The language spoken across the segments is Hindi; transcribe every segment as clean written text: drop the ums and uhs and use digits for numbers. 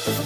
ब्रेक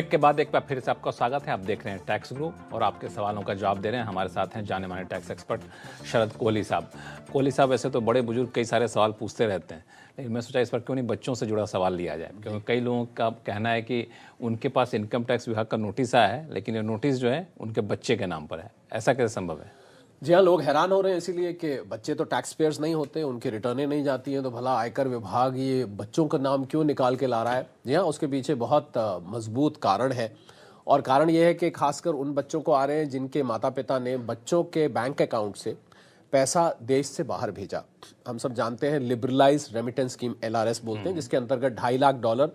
के बाद एक बार फिर से आपका स्वागत है। आप देख रहे हैं टैक्स गुरु और आपके सवालों का जवाब दे रहे हैं। हमारे साथ हैं जाने माने टैक्स एक्सपर्ट शरद कोहली साहब। कोहली साहब वैसे तो बड़े बुजुर्ग कई सारे सवाल पूछते रहते हैं, लेकिन मैं सोचा इस पर क्यों नहीं बच्चों से जुड़ा सवाल लिया जाए, क्योंकि कई लोगों का कहना है कि उनके पास इनकम टैक्स विभाग का नोटिस आया है, लेकिन ये नोटिस जो है उनके बच्चे के नाम पर है। ऐसा कैसे संभव है? जी हाँ, लोग हैरान हो रहे हैं इसीलिए कि बच्चे तो टैक्स पेयर्स नहीं होते, उनकी रिटर्नें नहीं जाती हैं, तो भला आयकर विभाग ये बच्चों का नाम क्यों निकाल के ला रहा है। जी हाँ, उसके पीछे बहुत मजबूत कारण है, और कारण ये है कि खासकर उन बच्चों को आ रहे हैं जिनके माता पिता ने बच्चों के बैंक अकाउंट से पैसा देश से बाहर भेजा। हम सब जानते हैं लिबरलाइज रेमिटेंस स्कीम LRS बोलते हैं, जिसके अंतर्गत $2.5 लाख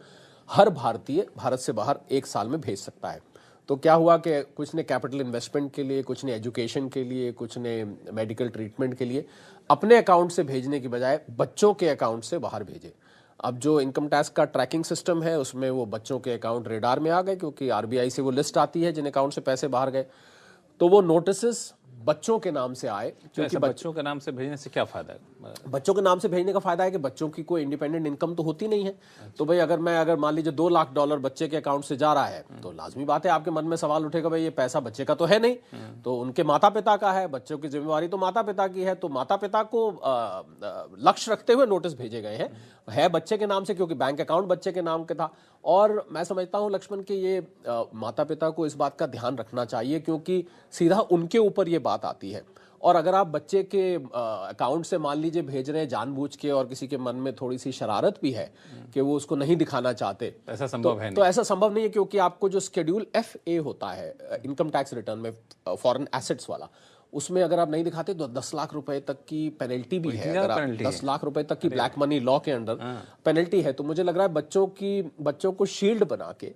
हर भारतीय भारत से बाहर एक साल में भेज सकता है। तो क्या हुआ कि कुछ ने कैपिटल इन्वेस्टमेंट के लिए, कुछ ने एजुकेशन के लिए, कुछ ने मेडिकल ट्रीटमेंट के लिए अपने अकाउंट से भेजने की बजाय बच्चों के अकाउंट से बाहर भेजे। अब जो इनकम टैक्स का ट्रैकिंग सिस्टम है उसमें वो बच्चों के अकाउंट रेडार में आ गए, क्योंकि RBI से वो लिस्ट आती है जिन अकाउंट से पैसे बाहर गए। तो वो नोटिस बच्चों के नाम से आए, क्योंकि बच्चों के नाम से भेजने से क्या फायदा है? बच्चों के नाम से भेजने का फायदा है कि बच्चों की कोई इंडिपेंडेंट इनकम तो होती नहीं है। तो भाई अगर मान लीजिए $2 लाख बच्चे के अकाउंट से जा रहा है, तो लाजमी बात है आपके मन में सवाल उठेगा, भाई ये पैसा बच्चे का तो है नहीं, तो उनके माता पिता का है, बच्चों की जिम्मेवारी तो माता पिता की है। तो माता पिता को लक्ष्य रखते हुए नोटिस भेजे गए हैं, है बच्चे के नाम से, क्योंकि बैंक अकाउंट बच्चे के नाम के था। और मैं समझता हूं लक्ष्मण कि ये माता पिता को इस बात का ध्यान रखना चाहिए, क्योंकि सीधा उनके ऊपर ये बात आती है। और अगर आप बच्चे के अकाउंट से मान लीजिए भेज रहे हैं जानबूझ के, और किसी के मन में थोड़ी सी शरारत भी है कि वो उसको नहीं दिखाना चाहते, ऐसा संभव है नहीं। तो ऐसा संभव नहीं है, क्योंकि आपको जो शेड्यूल FA होता है इनकम टैक्स रिटर्न में, फॉरेन एसेट्स वाला, उसमें अगर आप नहीं दिखाते तो 10 लाख रुपए तक की पेनल्टी भी है। अगर आप 10 लाख रुपए तक की ब्लैक मनी लॉ के अंडर पेनल्टी है। तो मुझे लग रहा है बच्चों को शील्ड बना के,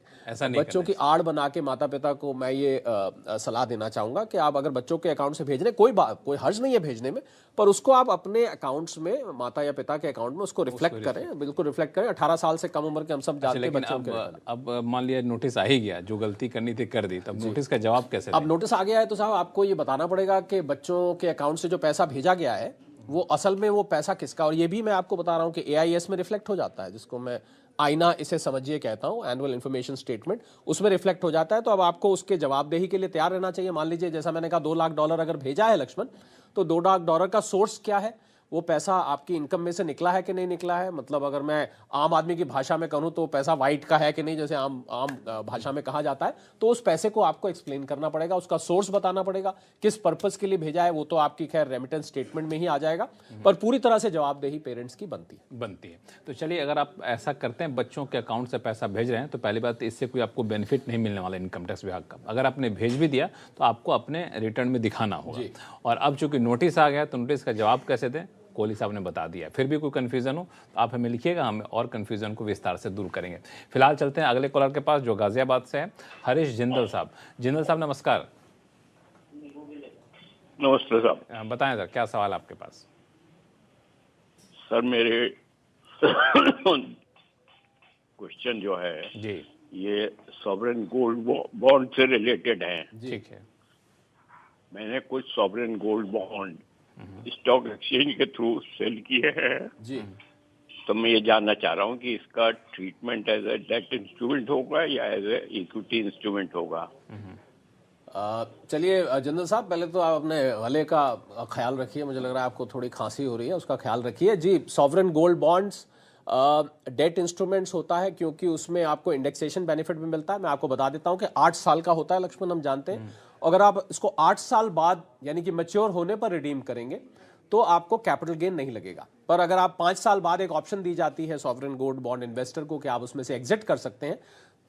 बच्चों की आड़ बना के माता पिता को मैं ये सलाह देना चाहूंगा कि आप अगर बच्चों के अकाउंट से भेज रहे, कोई हर्ज नहीं है भेजने में, पर उसको आप अपने अकाउंट्स में, माता या पिता के अकाउंट में उसको रिफ्लेक्ट करें, बिल्कुल रिफ्लेक्ट करें। 18 साल से कम उम्र के हम सब जानते हैं बच्चों के। अब मान लिया नोटिस आ ही गया, जो गलती करनी थी कर दी, तब नोटिस का जवाब कैसे? अब नोटिस आ गया है तो साहब आपको ये बताना पड़ेगा कि बच्चों के अकाउंट से जो पैसा भेजा गया है वो असल में वो पैसा किसका। और ये भी मैं आपको बता रहा हूं कि AIS में रिफ्लेक्ट हो जाता है, जिसको मैं आईना इसे समझिए कहता हूं, एनुअल इन्फॉर्मेशन स्टेटमेंट, उसमें रिफ्लेक्ट हो जाता है। तो अब आपको उसके जवाबदेही के लिए तैयार रहना चाहिए। मान लीजिए जैसा मैंने कहा $2 लाख अगर भेजा है लक्ष्मण, तो $2 लाख का सोर्स क्या है, वो पैसा आपकी इनकम में से निकला है कि नहीं निकला है। मतलब अगर मैं आम आदमी की भाषा में कहूं तो पैसा वाइट का है कि नहीं, जैसे आम भाषा में कहा जाता है। तो उस पैसे को आपको एक्सप्लेन करना पड़ेगा, उसका सोर्स बताना पड़ेगा, किस पर्पस के लिए भेजा है। वो तो आपकी खैर रेमिटेंस स्टेटमेंट में ही आ जाएगा, पर पूरी तरह से जवाबदेही पेरेंट्स की बनती है। तो चलिए, अगर आप ऐसा करते हैं, बच्चों के अकाउंट से पैसा भेज रहे हैं, तो पहली बात इससे कोई आपको बेनिफिट नहीं मिलने वाला इनकम टैक्स विभाग का। अगर आपने भेज भी दिया तो आपको अपने रिटर्न में दिखाना होगा। और अब चूंकि नोटिस आ गया तो नोटिस का जवाब कैसे दें, कोहली साहब ने बता दिया। फिर भी कोई कंफ्यूजन हो तो आप हमें लिखिएगा, हम और कंफ्यूजन को विस्तार से दूर करेंगे। फिलहाल चलते हैं अगले कॉलर के पास, जो गाजियाबाद से है, हरीश जिंदल साहब। जिंदल साहब नमस्कार। नमस्ते साहब। बताएं सर, क्या सवाल आपके पास? सर मेरे क्वेश्चन जो है जी, ये सॉवरेन गोल्ड बॉन्ड से रिलेटेड है। ठीक है। मैंने कुछ sovereign gold bond stock exchange के थ्रू सेल किए हैं जी। तो मैं ये जानना चाह रहा हूँ कि इसका treatment as a debt instrument होगा या एज ए इक्विटी इंस्ट्रूमेंट होगा। चलिए जिंदल साहब, पहले तो आप अपने गले का ख्याल रखिए। मुझे लग रहा है आपको थोड़ी खांसी हो रही है, उसका ख्याल रखिए। जी, sovereign gold bonds debt instruments होता है, क्योंकि उसमें आपको इंडेक्सेशन बेनिफिट भी मिलता है। मैं आपको बता देता हूं कि 8 साल का होता है लक्ष्मण, हम जानते हैं। अगर आप इसको 8 साल बाद यानी कि मैच्योर होने पर रिडीम करेंगे तो आपको कैपिटल गेन नहीं लगेगा। पर अगर आप 5 साल बाद एक ऑप्शन दी जाती है सॉवरेन गोल्ड बॉन्ड इन्वेस्टर को कि आप उसमें से एग्जिट कर सकते हैं,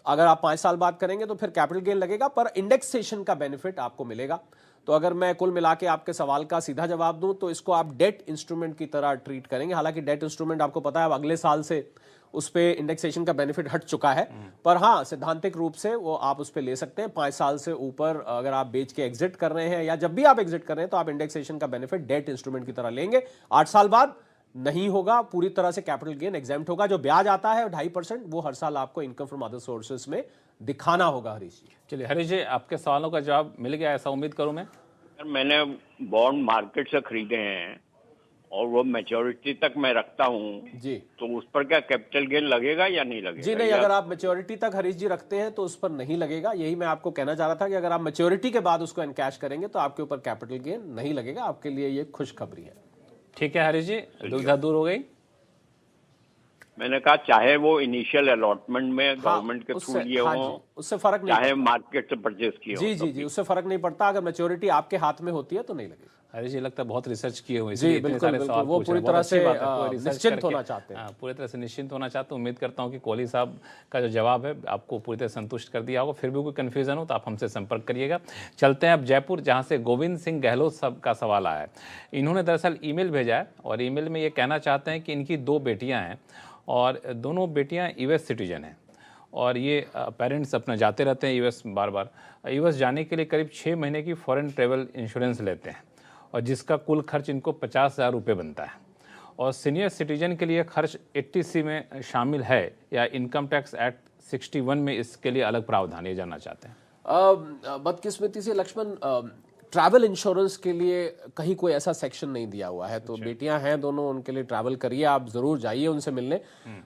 अगर आप 5 साल बाद करेंगे तो फिर कैपिटल गेन लगेगा, पर इंडेक्सेशन का बेनिफिट आपको मिलेगा। तो अगर मैं कुल मिला के आपके सवाल का सीधा जवाब दूं तो इसको आप डेट इंस्ट्रूमेंट की तरह ट्रीट करेंगे। हालांकि डेट इंस्ट्रूमेंट आपको पता है अब अगले साल से उस पे इंडेक्सेशन का बेनिफिट हट चुका है, पर हाँ सैद्धांतिक रूप से वो आप उस पे ले सकते हैं। 5 साल से ऊपर अगर आप बेच के एग्जिट कर रहे हैं या जब भी आप एग्जिट कर रहे हैं तो आप इंडेक्सेशन का बेनिफिट डेट इंस्ट्रूमेंट की तरह लेंगे। 8 साल बाद नहीं होगा, पूरी तरह से कैपिटल गेन एग्जेम्प्ट होगा। जो ब्याज आता है 2.5%, वो हर साल आपको इनकम फ्रॉम अदर सोर्सेज में दिखाना होगा। हरीश जी, चलिए हरीश जी, आपके सवालों का जवाब मिल गया ऐसा उम्मीद करूं मैं। सर मैंने बॉन्ड मार्केट से खरीदे हैं और वो मैच्योरिटी तक मैं रखता हूँ, जी तो उस पर क्या कैपिटल गेन लगेगा या नहीं लगेगा? जी नहीं, अगर आप मैच्योरिटी तक हरीश जी रखते हैं तो उस पर नहीं लगेगा। यही मैं आपको कहना चाह रहा था कि अगर आप मैच्योरिटी के बाद उसको एनकैश करेंगे तो आपके ऊपर कैपिटल गेन नहीं लगेगा। आपके लिए ये खुशखबरी है। ठीक है हरीश जी, दुविधा दूर हो गई। मैंने कहा चाहे वो इनिशियल अलॉटमेंट में गवर्नमेंट के थ्रू लिए हाँ हों, जी, उससे फर्क नहीं चाहे मार्केट से परचेज किए जी हों, जी जी, उससे फर्क नहीं पड़ता। अगर मैच्योरिटी आपके हाथ में होती है तो नहीं लगेगी। हरीश जी लगता है बहुत रिसर्च किए हुए, जी इसलिए इतने बिल्कुल सारे बिल्कुल, सवाल वो पूछ पूरी रहे हैं। तरह बहुत से अच्छी बात है, कोई रिसर्च निश्चिंत करके होना चाहते हैं। हाँ, पूरी तरह से निश्चिंत होना चाहते हैं। उम्मीद करता हूँ कि कोहली साहब का जो जवाब है आपको पूरी तरह संतुष्ट कर दिया होगा। फिर भी कोई कन्फ्यूजन हो तो आप हमसे संपर्क करिएगा। चलते हैं अब जयपुर, जहाँ से गोविंद सिंह गहलोत साहब का सवाल आया है। इन्होंने दरअसल ईमेल भेजा है और ईमेल में ये कहना चाहते हैं कि इनकी 2 बेटियाँ हैं और दोनों बेटियाँ यूएस सिटीजन हैं और ये पेरेंट्स अपना जाते रहते हैं यूएस बार बार। यूएस जाने के लिए करीब 6 महीने की फॉरेन ट्रेवल इंश्योरेंस लेते हैं और जिसका कुल खर्च इनको 50,000 रुपये बनता है। और सीनियर सिटीजन के लिए खर्च 80C में शामिल है या इनकम टैक्स एक्ट 61 में इसके लिए अलग प्रावधान, ये जानना चाहते हैं। बदकिस्मती से लक्ष्मण, ट्रैवल इंश्योरेंस के लिए कहीं कोई ऐसा सेक्शन नहीं दिया हुआ है। तो बेटियां हैं दोनों, उनके लिए ट्रैवल करिए, आप जरूर जाइए उनसे मिलने।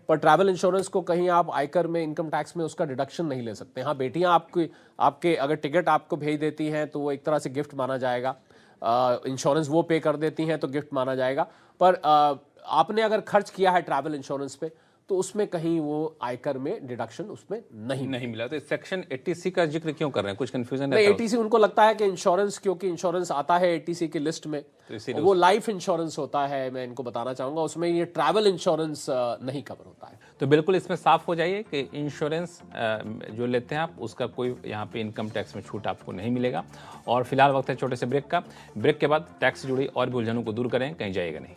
पर ट्रैवल इंश्योरेंस को कहीं आप आयकर में, इनकम टैक्स में उसका डिडक्शन नहीं ले सकते। हाँ, बेटियां आपके अगर टिकट आपको भेज देती हैं तो वो एक तरह से गिफ्ट माना जाएगा। इंश्योरेंस वो पे कर देती हैं तो गिफ्ट माना जाएगा। पर आपने अगर खर्च किया है ट्रैवल इंश्योरेंस पे तो उसमें कहीं वो आयकर में डिडक्शन उसमें नहीं मिला। तो सेक्शन 80C का जिक्र क्यों कर रहे हैं? कुछ कंफ्यूजन नहीं, 80C उनको लगता है कि इंश्योरेंस, क्योंकि इंश्योरेंस आता है 80C की लिस्ट में, तो वो लाइफ इंश्योरेंस होता है। मैं इनको बताना चाहूंगा उसमें ये ट्रैवल इंश्योरेंस नहीं कवर होता है। तो बिल्कुल इसमें साफ हो जाइए कि इंश्योरेंस जो लेते हैं आप, उसका कोई यहाँ पे इनकम टैक्स में छूट आपको नहीं मिलेगा। और फिलहाल वक्त है छोटे से ब्रेक का। ब्रेक के बाद टैक्स से जुड़ी और भी उलझनों को दूर करें, कहीं जाइएगा नहीं।